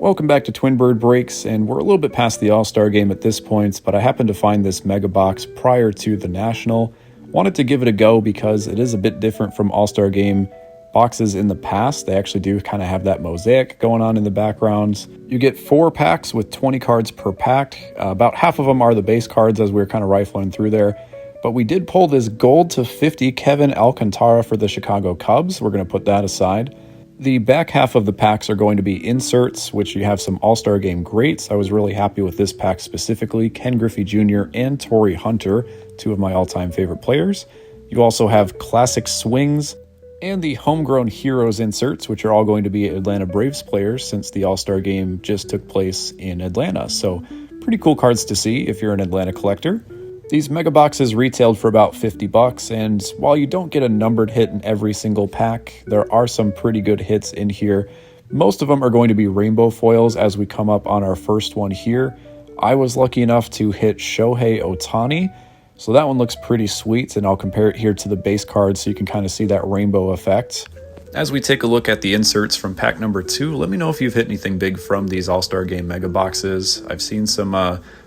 Welcome back to Twin Bird Breaks, and we're a little bit past the All-Star game at this point, but I happened to find this mega box prior to the National. Wanted to give it a go because it is a bit different from All-Star game boxes in the past. They actually do kind of have that mosaic going on in the background. You get 4 packs with 20 cards per pack. About half of them are the base cards as we were kind of rifling through there. But we did pull this gold to 50 Kevin Alcantara for the Chicago Cubs. We're going to put that aside. The back half of the packs are going to be inserts, which you have some All-Star Game greats. I was really happy with this pack specifically. Ken Griffey Jr. and Torrey Hunter, 2 of my all-time favorite players. You also have classic swings and the homegrown heroes inserts, which are all going to be Atlanta Braves players since the All-Star Game just took place in Atlanta. So pretty cool cards to see if you're an Atlanta collector. These mega boxes retailed for about $50, and while you don't get a numbered hit in every single pack, there are some pretty good hits in here. Most of them are going to be rainbow foils as we come up on our first one here. I was lucky enough to hit Shohei Ohtani, so that one looks pretty sweet, and I'll compare it here to the base card so you can kind of see that rainbow effect. As we take a look at the inserts from pack number 2, let me know if you've hit anything big from these All-Star Game mega boxes. I've seen some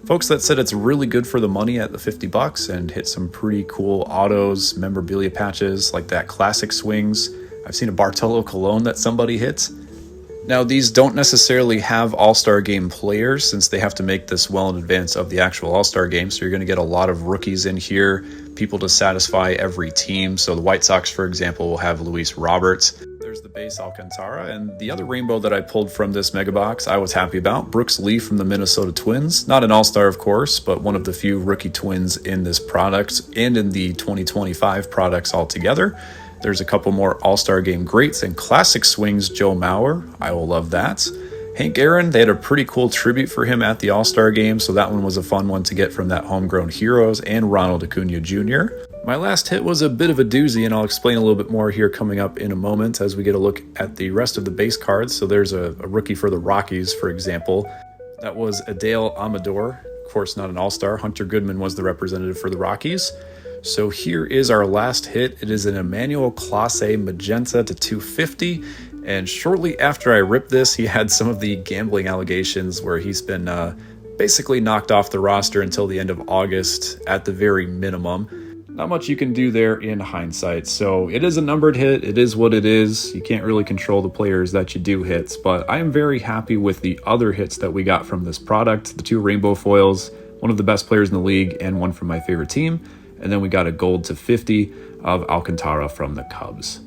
folks that said it's really good for the money at the $50 and hit some pretty cool autos, memorabilia patches like that classic swings. I've seen a Bartolo Colon that somebody hit. Now, these don't necessarily have All-Star Game players since they have to make this well in advance of the actual All-Star Game, so you're going to get a lot of rookies in here, people to satisfy every team. So the White Sox, for example, will have Luis Roberts. There's the base Alcantara, and the other rainbow that I pulled from this mega box I was happy about, Brooks Lee from the Minnesota Twins. Not an All-Star, of course, but one of the few rookie twins in this product and in the 2025 products altogether. There's a couple more All-Star Game greats and classic swings, Joe Mauer. I will love that. Hank Aaron, they had a pretty cool tribute for him at the All-Star Game, so that one was a fun one to get from that homegrown heroes and Ronald Acuna Jr. My last hit was a bit of a doozy, and I'll explain a little bit more here coming up in a moment as we get a look at the rest of the base cards. So there's a rookie for the Rockies, for example. That was Adael Amador. Of course, not an All-Star. Hunter Goodman was the representative for the Rockies. So here is our last hit. It is an Emmanuel Clase Magenta to 250. And shortly after I ripped this, he had some of the gambling allegations where he's been basically knocked off the roster until the end of August at the very minimum. Not much you can do there in hindsight. So it is a numbered hit. It is what it is. You can't really control the players that you do hit. But I am very happy with the other hits that we got from this product. The 2 rainbow foils, one of the best players in the league and one from my favorite team. And then we got a gold to 50 of Alcantara from the Cubs.